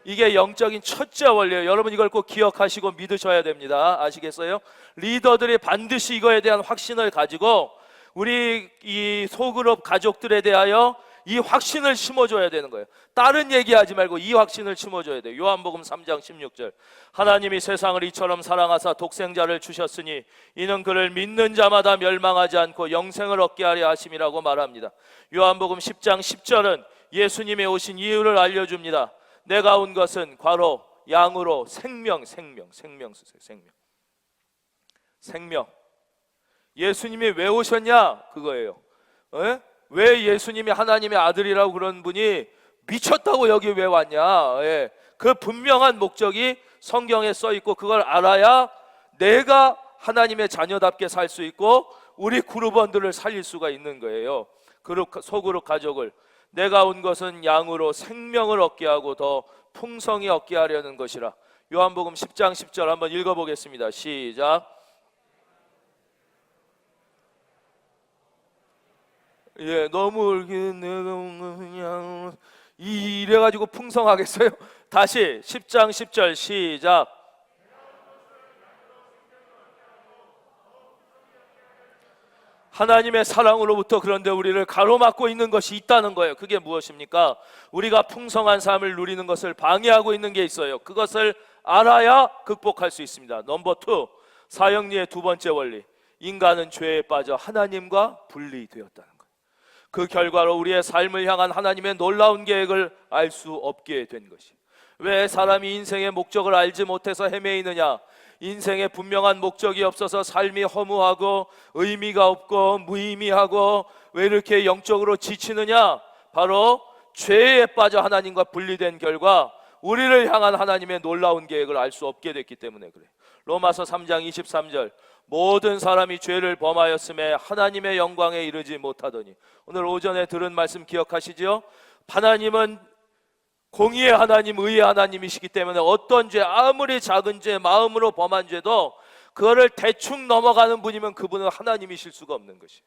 이게 영적인 첫째 원리예요. 여러분 이걸 꼭 기억하시고 믿으셔야 됩니다. 아시겠어요? 리더들이 반드시 이거에 대한 확신을 가지고 우리 이 소그룹 가족들에 대하여 이 확신을 심어줘야 되는 거예요. 다른 얘기하지 말고 이 확신을 심어줘야 돼요. 요한복음 3장 16절, 하나님이 세상을 이처럼 사랑하사 독생자를 주셨으니 이는 그를 믿는 자마다 멸망하지 않고 영생을 얻게 하려 하심이라고 말합니다. 요한복음 10장 10절은 예수님이 오신 이유를 알려줍니다. 내가 온 것은 괄호 양으로 생명 쓰세요. 생명. 예수님이 왜 오셨냐? 그거예요. 왜 예수님이 하나님의 아들이라고 그런 분이 미쳤다고 여기 왜 왔냐? 그 분명한 목적이 성경에 써 있고 그걸 알아야 내가 하나님의 자녀답게 살 수 있고 우리 그룹원들을 살릴 수가 있는 거예요. 소그룹 가족을, 내가 온 것은 양으로 생명을 얻게 하고 더 풍성히 얻게 하려는 것이라. 요한복음 10장 10절 한번 읽어보겠습니다. 시작. 너무 그냥 이래가지고 풍성하겠어요? 다시 10장 10절 시작. 하나님의 사랑으로부터 그런데 우리를 가로막고 있는 것이 있다는 거예요. 그게 무엇입니까? 우리가 풍성한 삶을 누리는 것을 방해하고 있는 게 있어요. 그것을 알아야 극복할 수 있습니다. 넘버 2, 사형리의 두 번째 원리, 인간은 죄에 빠져 하나님과 분리되었다는 거예요. 그 결과로 우리의 삶을 향한 하나님의 놀라운 계획을 알 수 없게 된 것이에요. 왜 사람이 인생의 목적을 알지 못해서 헤매이느냐? 인생에 분명한 목적이 없어서 삶이 허무하고 의미가 없고 무의미하고 왜 이렇게 영적으로 지치느냐? 바로 죄에 빠져 하나님과 분리된 결과 우리를 향한 하나님의 놀라운 계획을 알 수 없게 됐기 때문에 그래요. 로마서 3장 23절, 모든 사람이 죄를 범하였음에 하나님의 영광에 이르지 못하더니. 오늘 오전에 들은 말씀 기억하시죠? 하나님은 공의의 하나님, 의의 하나님이시기 때문에 어떤 죄, 아무리 작은 죄, 마음으로 범한 죄도 그거를 대충 넘어가는 분이면 그분은 하나님이실 수가 없는 것이에요.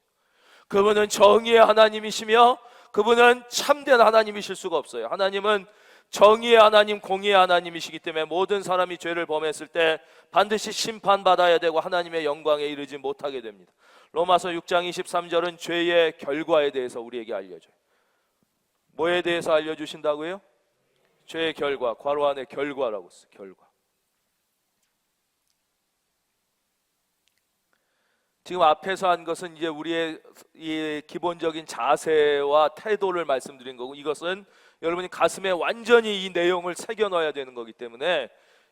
그분은 정의의 하나님이시며 그분은 참된 하나님이실 수가 없어요. 하나님은 정의의 하나님, 공의의 하나님이시기 때문에 모든 사람이 죄를 범했을 때 반드시 심판받아야 되고 하나님의 영광에 이르지 못하게 됩니다. 로마서 6장 23절은 죄의 결과에 대해서 우리에게 알려줘요. 뭐에 대해서 알려주신다고요? 죄의 결과, 괄호 안에 결과라고 써요. 결과. 지금 앞에서 한 것은 이제 우리의 이 기본적인 자세와 태도를 말씀드린 거고, 이것은 여러분이 가슴에 완전히 이 내용을 새겨 넣어야 되는 거기 때문에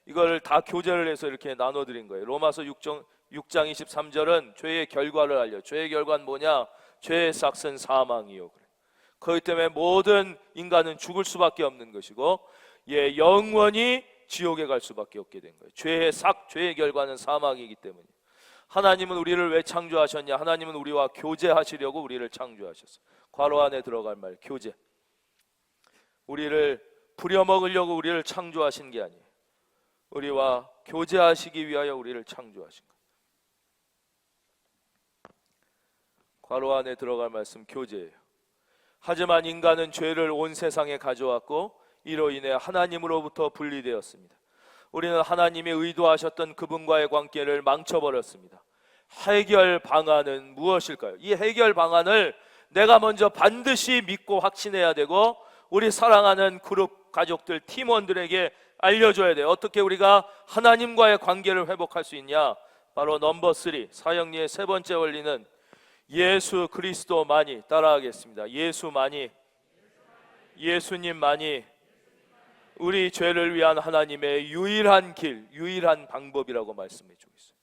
이걸 다 교제를 해서 이렇게 나눠 드린 거예요. 로마서 6장 23절은 죄의 결과를 알려. 죄의 결과는 뭐냐? 죄의 삭은 사망이요. 그렇기 때문에 모든 인간은 죽을 수밖에 없는 것이고, 영원히 지옥에 갈 수밖에 없게 된 거예요. 죄의 삭, 죄의 결과는 사망이기 때문에. 하나님은 우리를 왜 창조하셨냐? 하나님은 우리와 교제하시려고 우리를 창조하셨어요. 괄호 안에 들어갈 말, 교제. 우리를 부려먹으려고 우리를 창조하신 게 아니에요. 우리와 교제하시기 위하여 우리를 창조하신 거예요. 괄호 안에 들어갈 말씀, 교제예요. 하지만 인간은 죄를 온 세상에 가져왔고, 이로 인해 하나님으로부터 분리되었습니다. 우리는 하나님이 의도하셨던 그분과의 관계를 망쳐버렸습니다. 해결 방안은 무엇일까요? 이 해결 방안을 내가 먼저 반드시 믿고 확신해야 되고, 우리 사랑하는 그룹 가족들, 팀원들에게 알려줘야 돼요. 어떻게 우리가 하나님과의 관계를 회복할 수 있냐? 바로 넘버 3, 사형리의 세 번째 원리는 예수 그리스도만이. 따라하겠습니다. 예수님만이 우리 죄를 위한 하나님의 유일한 길, 유일한 방법이라고 말씀해 주고 있어요.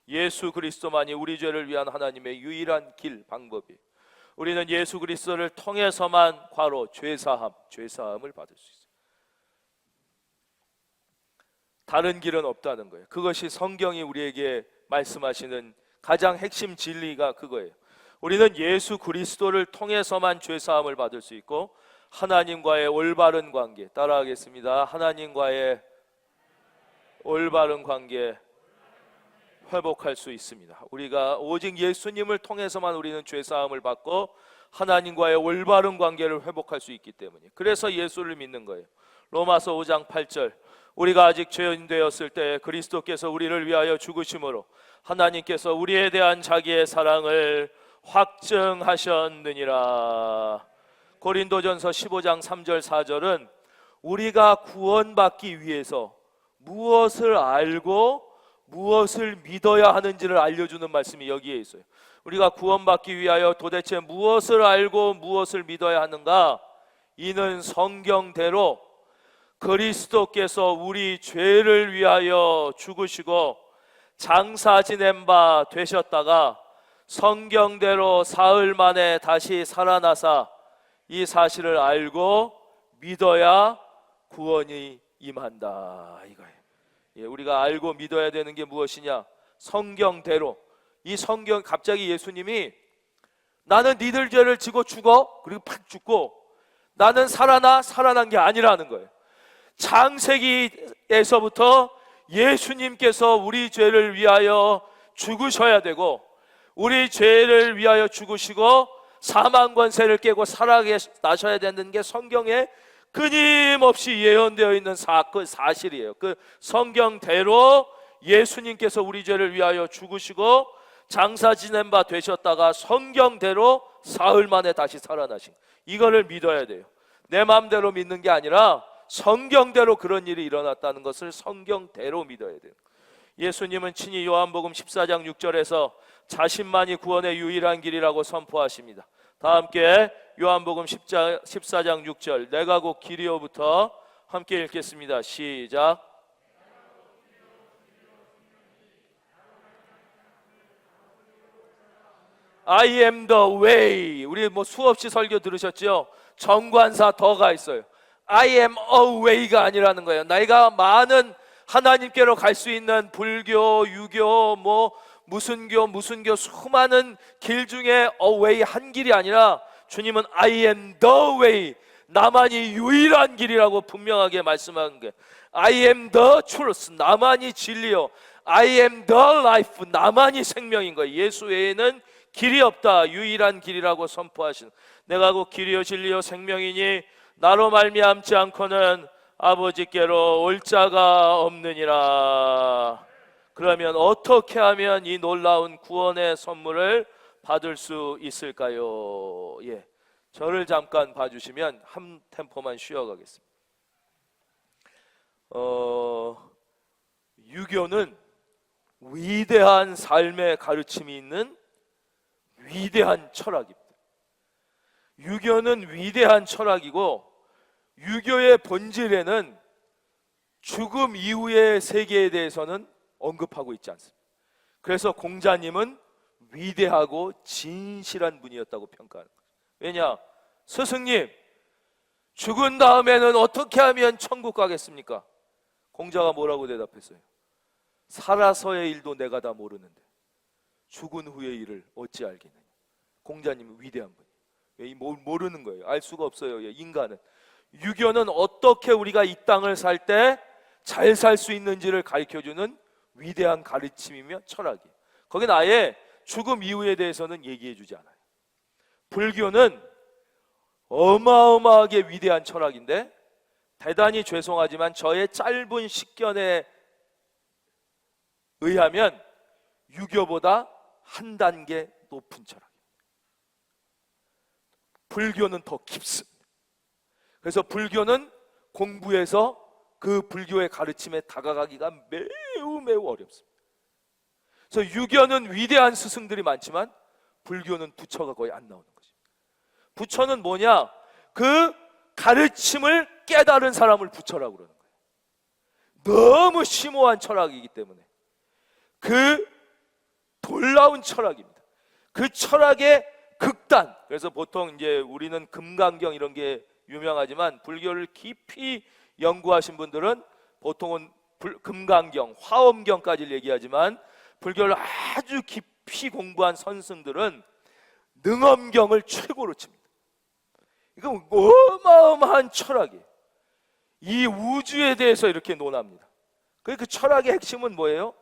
예수 그리스도만이 우리 죄를 위한 하나님의 유일한 길, 방법이에요. 우리는 예수 그리스도를 통해서만 괄호 죄사함을 받을 수 있어요. 다른 길은 없다는 거예요. 그것이 성경이 우리에게 말씀하시는 가장 핵심 진리가 그거예요. 우리는 예수 그리스도를 통해서만 죄사함을 받을 수 있고, 하나님과의 올바른 관계, 따라하겠습니다. 하나님과의 올바른 관계 회복할 수 있습니다. 우리가 오직 예수님을 통해서만 우리는 죄사함을 받고 하나님과의 올바른 관계를 회복할 수 있기 때문에, 그래서 예수를 믿는 거예요. 로마서 5장 8절, 우리가 아직 죄인 되었을 때 그리스도께서 우리를 위하여 죽으심으로 하나님께서 우리에 대한 자기의 사랑을 확증하셨느니라. 고린도전서 15장 3절 4절은 우리가 구원받기 위해서 무엇을 알고 무엇을 믿어야 하는지를 알려주는 말씀이 여기에 있어요. 우리가 구원받기 위하여 도대체 무엇을 알고 무엇을 믿어야 하는가? 이는 성경대로 그리스도께서 우리 죄를 위하여 죽으시고 장사 지낸 바 되셨다가 성경대로 사흘 만에 다시 살아나사 이 사실을 알고 믿어야 구원이 임한다, 이거예요. 우리가 알고 믿어야 되는 게 무엇이냐? 성경대로. 이 성경, 갑자기 예수님이 나는 니들 죄를 지고 죽어, 그리고 팍 죽고 나는 살아난 게 아니라는 거예요. 창세기에서부터 예수님께서 우리 죄를 위하여 죽으셔야 되고, 우리 죄를 위하여 죽으시고 사망 권세를 깨고 살아나셔야 되는 게 성경에 끊임없이 예언되어 있는 사실이에요. 그 성경대로 예수님께서 우리 죄를 위하여 죽으시고 장사 지낸 바 되셨다가 성경대로 사흘 만에 다시 살아나신, 이거를 믿어야 돼요. 내 마음대로 믿는 게 아니라 성경대로 그런 일이 일어났다는 것을 성경대로 믿어야 돼요. 예수님은 친히 요한복음 14장 6절에서 자신만이 구원의 유일한 길이라고 선포하십니다. 다 함께 요한복음 14장 6절, 내가 곧 길이요부터 함께 읽겠습니다. 시작. I am the way. 우리 수없이 설교 들으셨죠? 정관사 더가 있어요. I am a way가 아니라는 거예요. 내가 많은 하나님께로 갈 수 있는 불교, 유교, 무슨 교 수많은 길 중에 a way 한 길이 아니라 주님은 I am the way, 나만이 유일한 길이라고 분명하게 말씀하는 게, I am the truth, 나만이 진리요, I am the life, 나만이 생명인 거예요. 예수 외에는 길이 없다, 유일한 길이라고 선포하시는, 내가 곧 길이요 진리요 생명이니 나로 말미암지 않고는 아버지께로 올 자가 없느니라. 그러면 어떻게 하면 이 놀라운 구원의 선물을 받을 수 있을까요? 저를 잠깐 봐주시면 한 템포만 쉬어가겠습니다. 유교는 위대한 삶의 가르침이 있는 위대한 철학입니다. 유교는 위대한 철학이고, 유교의 본질에는 죽음 이후의 세계에 대해서는 언급하고 있지 않습니다. 그래서 공자님은 위대하고 진실한 분이었다고 평가하는 거예요. 왜냐? 스승님, 죽은 다음에는 어떻게 하면 천국 가겠습니까? 공자가 뭐라고 대답했어요? 살아서의 일도 내가 다 모르는데 죽은 후의 일을 어찌 알겠느냐. 공자님은 위대한 분이에요. 모르는 거예요. 알 수가 없어요. 인간은. 유교는 어떻게 우리가 이 땅을 살 때 잘 살 수 있는지를 가르쳐주는 위대한 가르침이며 철학이에요. 거긴 아예 죽음 이후에 대해서는 얘기해 주지 않아요. 불교는 어마어마하게 위대한 철학인데, 대단히 죄송하지만 저의 짧은 식견에 의하면 유교보다 한 단계 높은 철학이에요. 불교는 더 깊습니다. 그래서 불교는 공부해서 그 불교의 가르침에 다가가기가 매우 어렵습니다. 그래서 유교는 위대한 스승들이 많지만 불교는 부처가 거의 안 나오는 것입니다. 부처는 뭐냐? 그 가르침을 깨달은 사람을 부처라고 그러는 거예요. 너무 심오한 철학이기 때문에. 그 놀라운 철학입니다. 그 철학의 극단. 그래서 보통 이제 우리는 금강경 이런 게 유명하지만, 불교를 깊이 연구하신 분들은 보통은 금강경, 화엄경까지 얘기하지만, 불교를 아주 깊이 공부한 선승들은 능엄경을 최고로 칩니다. 이거 어마어마한 철학이에요. 이 우주에 대해서 이렇게 논합니다. 그 철학의 핵심은 뭐예요?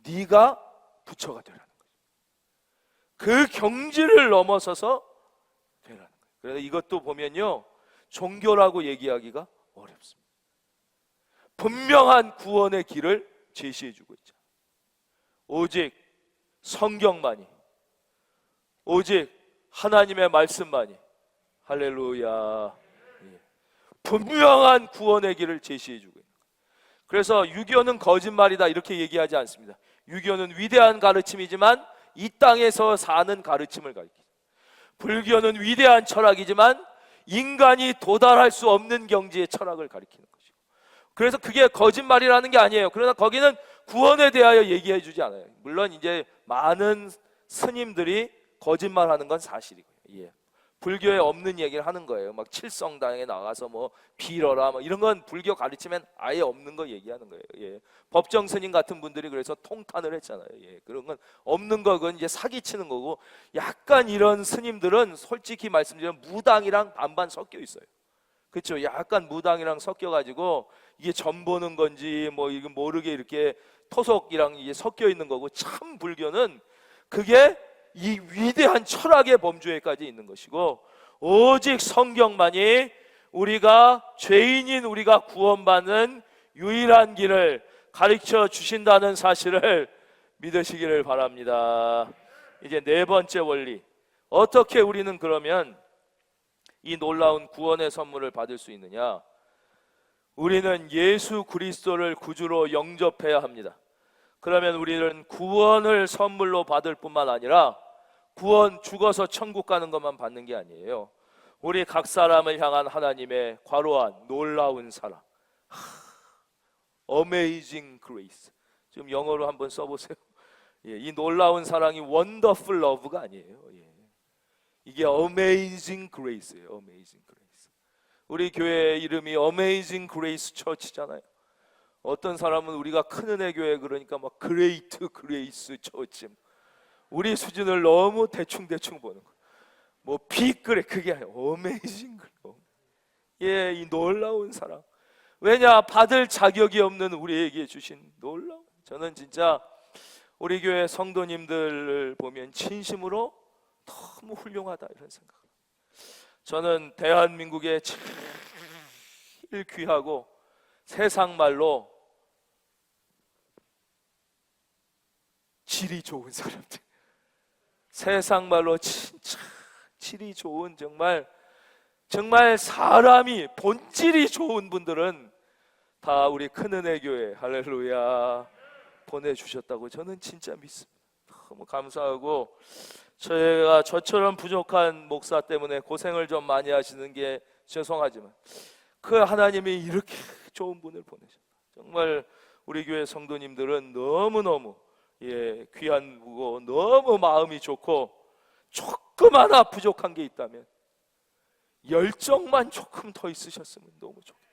네가 부처가 되라는 거예요. 그 경지를 넘어서서 되라는 거예요. 그래서 이것도 보면요, 종교라고 얘기하기가 어렵습니다. 분명한 구원의 길을 제시해주고 있죠. 오직 성경만이, 오직 하나님의 말씀만이, 할렐루야, 분명한 구원의 길을 제시해주고 있는 거예요. 그래서 유교는 거짓말이다 이렇게 얘기하지 않습니다. 유교는 위대한 가르침이지만 이 땅에서 사는 가르침을 가르치죠. 불교는 위대한 철학이지만 인간이 도달할 수 없는 경지의 철학을 가리키는 것이고, 그래서 그게 거짓말이라는 게 아니에요. 그러나 거기는 구원에 대하여 얘기해 주지 않아요. 물론 이제 많은 스님들이 거짓말하는 건 사실이고요. 예. 불교에 없는 얘기를 하는 거예요. 막 칠성당에 나가서 뭐 빌어라 뭐 이런 건 불교 가르치면 아예 없는 거 얘기하는 거예요. 예. 법정 스님 같은 분들이 그래서 통탄을 했잖아요. 예. 그런 건 없는 거, 그건 이제 사기치는 거고, 약간 이런 스님들은 솔직히 말씀드리면 무당이랑 반반 섞여 있어요. 그렇죠? 약간 무당이랑 섞여가지고 이게 점 보는 건지 뭐 이거 모르게 이렇게 토속이랑 이게 섞여 있는 거고, 참 불교는 그게 이 위대한 철학의 범주에까지 있는 것이고, 오직 성경만이 우리가 죄인인 우리가 구원받는 유일한 길을 가르쳐 주신다는 사실을 믿으시기를 바랍니다. 이제 네 번째 원리, 어떻게 우리는 그러면 이 놀라운 구원의 선물을 받을 수 있느냐? 우리는 예수 그리스도를 구주로 영접해야 합니다. 그러면 우리는 구원을 선물로 받을 뿐만 아니라 구원, 죽어서 천국 가는 것만 받는 게 아니에요. 우리 각 사람을 향한 하나님의 과로한 놀라운 사랑, Amazing Grace. 지금 영어로 한번 써보세요. 예, 이 놀라운 사랑이 Wonderful Love가 아니에요. 예. 이게 Amazing Grace예요. Amazing Grace. 우리 교회 이름이 Amazing Grace Church잖아요. 어떤 사람은 우리가 큰 은혜 교회 그러니까 막 Great Grace Church, 우리 수준을 너무 대충 보는 거예요. 뭐 빅그레, 그게 아니에요. Amazing Grace. 예, 이 놀라운 사랑. 왜냐? 받을 자격이 없는 우리에게 주신 놀라운. 저는 진짜 우리 교회 성도님들을 보면 진심으로 너무 훌륭하다 이런 생각. 저는 대한민국의 제일 귀하고 세상 말로 질이 좋은 사람들, 세상 말로 진짜 질이 좋은, 정말 사람이 본질이 좋은 분들은 다 우리 큰은혜 교회, 할렐루야, 보내주셨다고 저는 진짜 믿습니다. 너무 감사하고, 제가 저처럼 부족한 목사 때문에 고생을 좀 많이 하시는 게 죄송하지만 그 하나님이 이렇게 좋은 분을 보내셨다. 정말 우리 교회 성도님들은 너무너무 귀한 분이고 너무 마음이 좋고, 조금 하나 부족한 게 있다면 열정만 조금 더 있으셨으면 너무 좋겠다.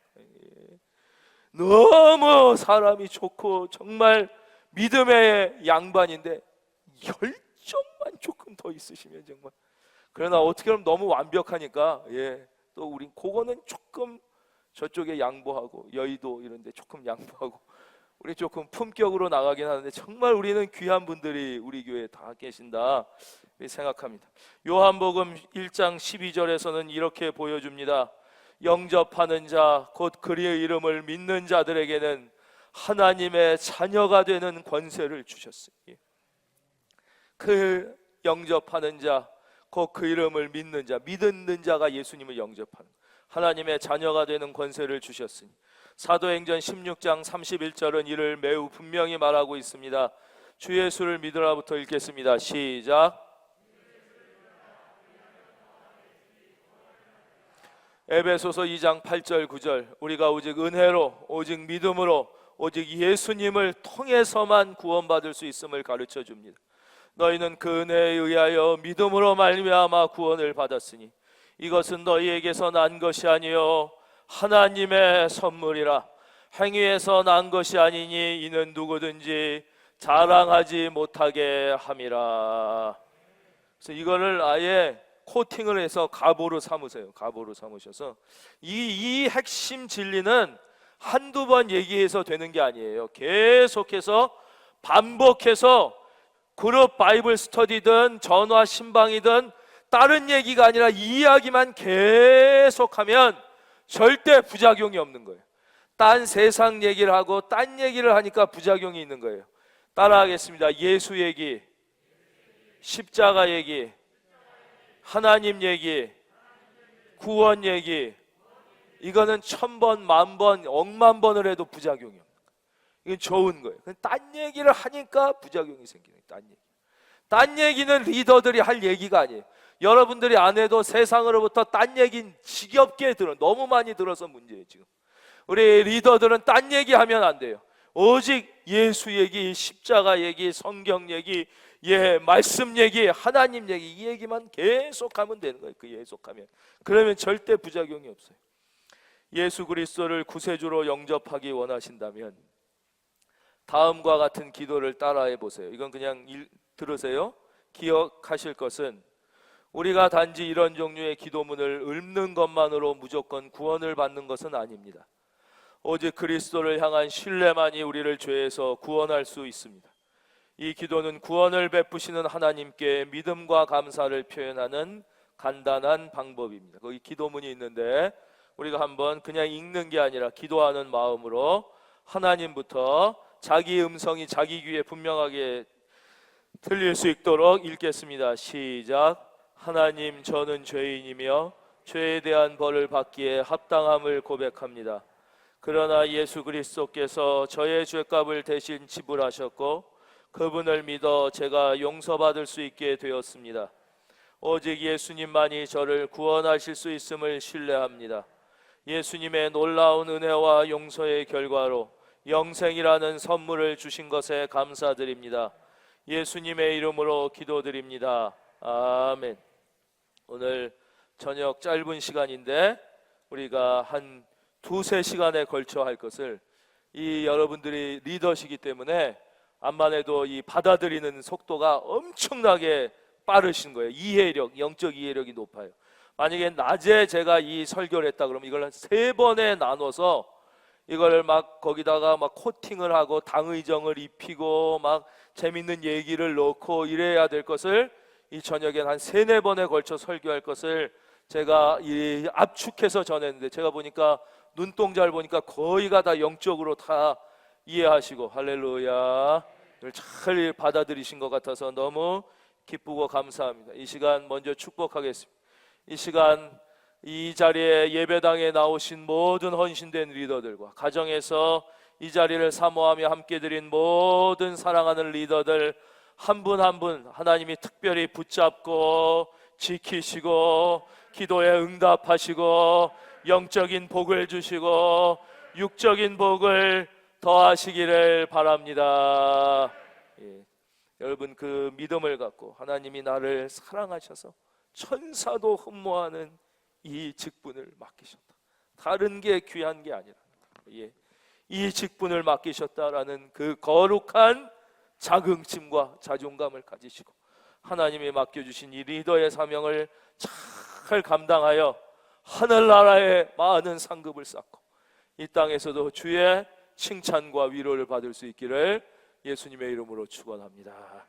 너무 사람이 좋고 정말 믿음의 양반인데 열정만 조금 더 있으시면 정말. 그러나 어떻게 보면 너무 완벽하니까 또 우린 그거는 조금 저쪽에 양보하고, 여의도 이런 데 조금 양보하고 우리 조금 품격으로 나가긴 하는데 정말 우리는 귀한 분들이 우리 교회에 다 계신다 생각합니다. 요한복음 1장 12절에서는 이렇게 보여줍니다. 영접하는 자 곧 그리의 이름을 믿는 자들에게는 하나님의 자녀가 되는 권세를 주셨으니, 그 영접하는 자 곧 그 이름을 믿는 자, 믿는 자가 예수님을 영접하는 하나님의 자녀가 되는 권세를 주셨으니, 사도행전 16장 31절은 이를 매우 분명히 말하고 있습니다. 주 예수를 믿으라부터 읽겠습니다. 시작. 에베소서 2장 8절 9절, 우리가 오직 은혜로 오직 믿음으로 오직 예수님을 통해서만 구원받을 수 있음을 가르쳐 줍니다. 너희는 그 은혜에 의하여 믿음으로 말미암아 구원을 받았으니 이것은 너희에게서 난 것이 아니요 하나님의 선물이라. 행위에서 난 것이 아니니 이는 누구든지 자랑하지 못하게 함이라. 그래서 이거를 아예 코팅을 해서 가보로 삼으세요. 가보로 삼으셔서 이 핵심 진리는 한두 번 얘기해서 되는 게 아니에요. 계속해서 반복해서 그룹 바이블 스터디든 전화 신방이든 다른 얘기가 아니라 이 이야기만 계속하면 절대 부작용이 없는 거예요. 딴 세상 얘기를 하고 딴 얘기를 하니까 부작용이 있는 거예요. 따라하겠습니다. 예수 얘기, 십자가 얘기, 하나님 얘기, 구원 얘기, 이거는 1000번, 10,000번, 억만 번을 해도 부작용이 없는 거예요. 이건 좋은 거예요. 딴 얘기를 하니까 부작용이 생기는 거예요. 딴 얘기는 리더들이 할 얘기가 아니에요. 여러분들이 안 해도 세상으로부터 딴 얘기는 지겹게 들어, 너무 많이 들어서 문제예요. 지금 우리 리더들은 딴 얘기하면 안 돼요. 오직 예수 얘기, 십자가 얘기, 성경 얘기, 말씀 얘기, 하나님 얘기, 이 얘기만 계속하면 되는 거예요. 그 계속하면, 그러면 절대 부작용이 없어요. 예수 그리스도를 구세주로 영접하기 원하신다면 다음과 같은 기도를 따라해 보세요. 이건 그냥 들으세요. 기억하실 것은, 우리가 단지 이런 종류의 기도문을 읊는 것만으로 무조건 구원을 받는 것은 아닙니다. 오직 그리스도를 향한 신뢰만이 우리를 죄에서 구원할 수 있습니다. 이 기도는 구원을 베푸시는 하나님께 믿음과 감사를 표현하는 간단한 방법입니다. 거기 기도문이 있는데 우리가 한번 그냥 읽는 게 아니라 기도하는 마음으로 하나님부터 자기 음성이 자기 귀에 분명하게 들릴 수 있도록 읽겠습니다. 시작. 하나님, 저는 죄인이며 죄에 대한 벌을 받기에 합당함을 고백합니다. 그러나 예수 그리스도께서 저의 죄값을 대신 지불하셨고 그분을 믿어 제가 용서받을 수 있게 되었습니다. 오직 예수님만이 저를 구원하실 수 있음을 신뢰합니다. 예수님의 놀라운 은혜와 용서의 결과로 영생이라는 선물을 주신 것에 감사드립니다. 예수님의 이름으로 기도드립니다. 아멘. 오늘 저녁 짧은 시간인데 우리가 한 2-3시간에 걸쳐 할 것을, 이 여러분들이 리더시기 때문에 암만 해도 이 받아들이는 속도가 엄청나게 빠르신 거예요. 이해력, 영적 이해력이 높아요. 만약에 낮에 제가 이 설교를 했다 그러면 이걸 한 3번에 나눠서 이걸 막 거기다가 막 코팅을 하고 당의정을 입히고 막 재밌는 얘기를 넣고 이래야 될 것을 이 저녁엔 한 3-4번에 걸쳐 설교할 것을 제가 이 압축해서 전했는데, 제가 보니까 눈동자를 보니까 거의가 다 영적으로 다 이해하시고 할렐루야 잘 받아들이신 것 같아서 너무 기쁘고 감사합니다. 이 시간 먼저 축복하겠습니다. 이 시간 이 자리에 예배당에 나오신 모든 헌신된 리더들과 가정에서 이 자리를 사모하며 함께 드린 모든 사랑하는 리더들 한 분 한 분 하나님이 특별히 붙잡고 지키시고 기도에 응답하시고 영적인 복을 주시고 육적인 복을 더하시기를 바랍니다. 예. 여러분 그 믿음을 갖고 하나님이 나를 사랑하셔서 천사도 흠모하는 이 직분을 맡기셨다. 다른 게 귀한 게 아니라 예. 이 직분을 맡기셨다라는 그 거룩한 자긍심과 자존감을 가지시고 하나님이 맡겨주신 이 리더의 사명을 잘 감당하여 하늘나라의 많은 상급을 쌓고 이 땅에서도 주의 칭찬과 위로를 받을 수 있기를 예수님의 이름으로 축원합니다.